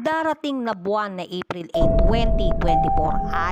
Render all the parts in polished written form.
Ang darating na buwan na April 8, 2024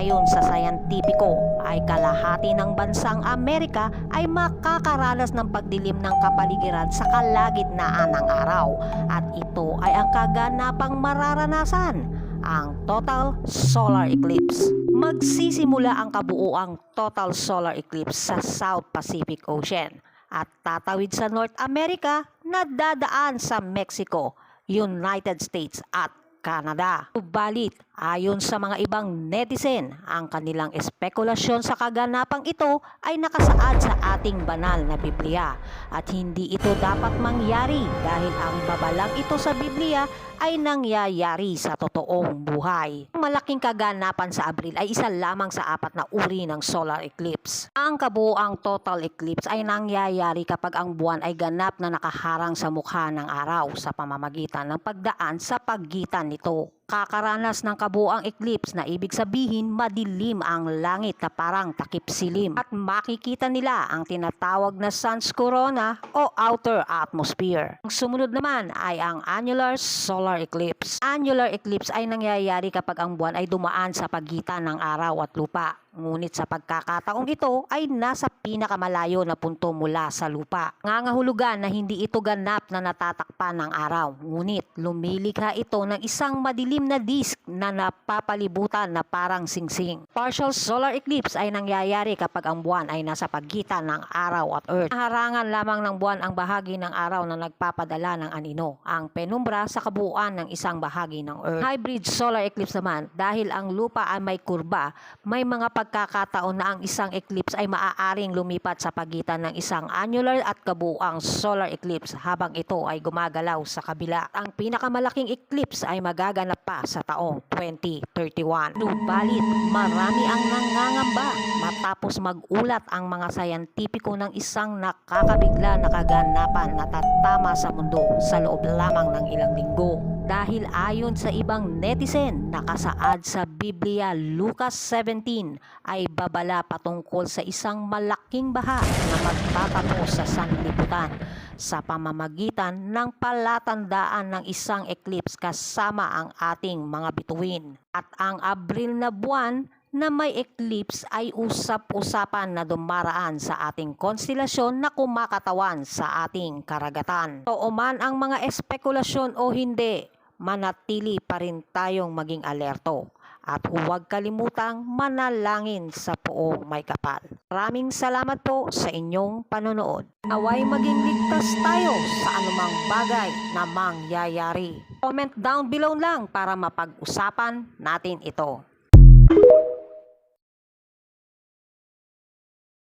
ayon sa siyentipiko ay kalahati ng bansang Amerika ay makakaranas ng pagdilim ng kapaligiran sa kalagitnaan ng araw at ito ay ang kaganapang mararanasan, ang total solar eclipse. Magsisimula ang kabuuang total solar eclipse sa South Pacific Ocean at tatawid sa North America na dadaan sa Mexico, United States at Canada. Subalit, ayon sa mga ibang netizen, ang kanilang espekulasyon sa kaganapang ito ay nakasaad sa ating banal na Biblia at hindi ito dapat mangyari dahil ang babalang ito sa Biblia ay nangyayari sa totoong buhay. Ang malaking kaganapan sa Abril ay isa lamang sa 4 na uri ng solar eclipse. Ang kabuuang total eclipse ay nangyayari kapag ang buwan ay ganap na nakaharang sa mukha ng araw sa pamamagitan ng pagdaan sa pagitan nito. Kakaranas ng kabuuang eclipse na ibig sabihin madilim ang langit na parang takip silim at makikita nila ang tinatawag na sun's corona o outer atmosphere. Ang sumunod naman ay ang annular solar eclipse. Annular eclipse ay nangyayari kapag ang buwan ay dumaan sa pagitan ng araw at lupa. Ngunit sa pagkakataong ito ay nasa pinakamalayo na punto mula sa lupa. Nangangahulugan na hindi ito ganap na natatakpan ng araw. Ngunit lumilikha ito ng isang madilim na disk na napapalibutan na parang singsing. Partial solar eclipse ay nangyayari kapag ang buwan ay nasa pagitan ng araw at Earth. Harangan lamang ng buwan ang bahagi ng araw na nagpapadala ng anino, ang penumbra sa kabuuan ng isang bahagi ng Earth. Hybrid solar eclipse naman, dahil ang lupa ay may kurba, may mga pagkakataon na ang isang eclipse ay maaaring lumipat sa pagitan ng isang annular at kabuuang solar eclipse habang ito ay gumagalaw sa kabila. Ang pinakamalaking eclipse ay magaganap pa sa taong 2031. Nubalit, marami ang nangangamba matapos magulat ang mga siyentipiko ng isang nakakabigla na kaganapan na tatama sa mundo sa loob lamang ng ilang linggo. Dahil ayon sa ibang netizen, nakasaad sa Biblia Lucas 17 ay babala patungkol sa isang malaking baha na magtatapos sa sanlibutan sa pamamagitan ng palatandaan ng isang eclipse kasama ang ating mga bituin. At ang Abril na buwan na may eclipse ay usap-usapan na dumaraan sa ating konstelasyon na kumakatawan sa ating karagatan. O man ang mga espekulasyon o hindi, manatili pa rin tayong maging alerto at huwag kalimutang manalangin sa Poong May Kapal. Maraming salamat po sa inyong panonood. Naway maging ligtas tayo sa anumang bagay na mangyayari. Comment down below lang para mapag-usapan natin ito.